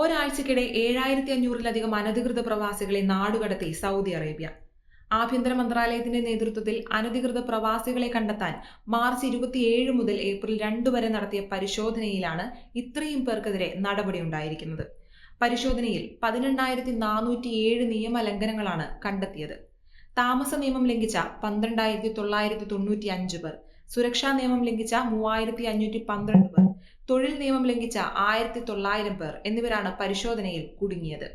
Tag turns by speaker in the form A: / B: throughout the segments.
A: ഒരാഴ്ചക്കിടെ 7500-ലധികം അനധികൃത പ്രവാസികളെ നാടുകടത്തി Saudi Arabia. ആഭ്യന്തര മന്ത്രാലയത്തിന്റെ നേതൃത്വത്തിൽ അനധികൃത പ്രവാസികളെ കണ്ടെത്താൻ മാർച്ച് 27 മുതൽ ഏപ്രിൽ 2 വരെ നടത്തിയ പരിശോധനയിലാണ് ഇത്രയും പേർക്കെതിരെ നടപടിയുണ്ടായിരിക്കുന്നത്. പരിശോധനയിൽ 18,407 നിയമലംഘനങ്ങളാണ് കണ്ടെത്തിയത്. താമസ നിയമം ലംഘിച്ച 12,995 പേർ, സുരക്ഷാ നിയമം ലംഘിച്ച 3,512 പേർ, തൊഴിൽ നിയമം ലംഘിച്ച 1,900 പേർ എന്നിവരാണ് പരിശോധനയിൽ കുടുങ്ങിയത്.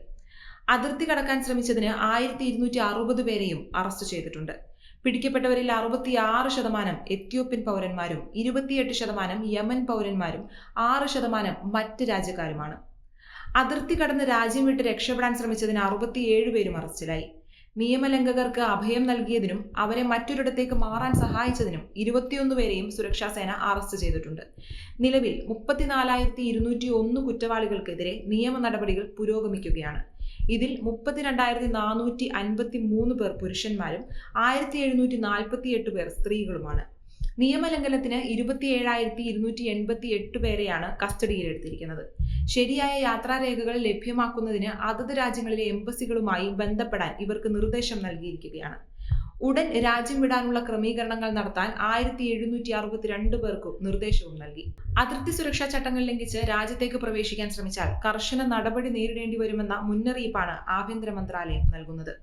A: അതിർത്തി കടക്കാൻ ശ്രമിച്ചതിന് 1,260 പേരെയും അറസ്റ്റ് ചെയ്തിട്ടുണ്ട്. പിടിക്കപ്പെട്ടവരിൽ 66% എത്യോപ്യൻ പൗരന്മാരും 28% യമൻ പൗരന്മാരും 6% മറ്റ് രാജ്യക്കാരുമാണ്. അതിർത്തി കടന്ന് രാജ്യം വിട്ട് രക്ഷപ്പെടാൻ ശ്രമിച്ചതിന് 67 പേരും അറസ്റ്റിലായി. നിയമലംഘകർക്ക് അഭയം നൽകിയതിനും അവരെ മറ്റൊരിടത്തേക്ക് മാറാൻ സഹായിച്ചതിനും 21 പേരെയും സുരക്ഷാസേന അറസ്റ്റ് ചെയ്തിട്ടുണ്ട്. നിലവിൽ 34,201 കുറ്റവാളികൾക്കെതിരെ നിയമ നടപടികൾ പുരോഗമിക്കുകയാണ്. ഇതിൽ 32,453 പേർ പുരുഷന്മാരും 1,748 പേർ സ്ത്രീകളുമാണ്. നിയമലംഘനത്തിന് 27,288 പേരെയാണ് കസ്റ്റഡിയിലെടുത്തിരിക്കുന്നത്. ശരിയായ യാത്രാരേഖകൾ ലഭ്യമാക്കുന്നതിന് അതത് രാജ്യങ്ങളിലെ എംബസികളുമായി ബന്ധപ്പെടാൻ ഇവർക്ക് നിർദ്ദേശം നൽകിയിരിക്കുകയാണ്. ഉടൻ രാജ്യം വിടാനുള്ള ക്രമീകരണങ്ങൾ നടത്താൻ 1,762 പേർക്കും നിർദ്ദേശവും നൽകി. അതിർത്തി സുരക്ഷാ ചട്ടങ്ങൾ ലംഘിച്ച് രാജ്യത്തേക്ക് പ്രവേശിക്കാൻ ശ്രമിച്ചാൽ കർശന നടപടി നേരിടേണ്ടി വരുമെന്ന മുന്നറിയിപ്പാണ് ആഭ്യന്തര മന്ത്രാലയം നൽകുന്നത്.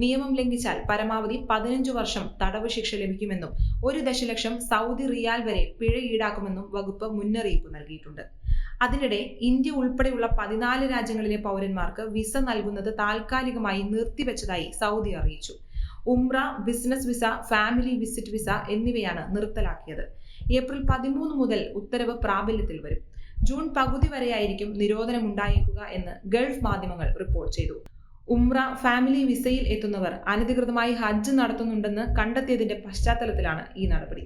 A: നിയമം ലംഘിച്ചാൽ പരമാവധി 15 വർഷം തടവ് ശിക്ഷ ലഭിക്കുമെന്നും 1 ദശലക്ഷം സൗദി റിയാൽ വരെ പിഴ ഈടാക്കുമെന്നും വകുപ്പ് മുന്നറിയിപ്പ് നൽകിയിട്ടുണ്ട്. അതിനിടെ ഇന്ത്യ ഉൾപ്പെടെയുള്ള 14 രാജ്യങ്ങളിലെ പൗരന്മാർക്ക് വിസ നൽകുന്നത് താൽക്കാലികമായി നിർത്തിവെച്ചതായി സൗദി അറിയിച്ചു. Umrah, business visa, family visit visa എന്നിവയാണ് നിർത്തലാക്കിയത്. ഏപ്രിൽ 13 മുതൽ ഉത്തരവ് പ്രാബല്യത്തിൽ വരും. ജൂൺ പകുതി വരെയായിരിക്കും നിരോധനമുണ്ടായേക്കുക എന്ന് ഗൾഫ് മാധ്യമങ്ങൾ റിപ്പോർട്ട് ചെയ്തു. ഉംറ, ഫാമിലി വിസയിൽ എത്തുന്നവർ അനധികൃതമായി ഹജ്ജ് നടത്തുന്നുണ്ടെന്ന് കണ്ടെത്തിയതിന്റെ പശ്ചാത്തലത്തിലാണ് ഈ നടപടി.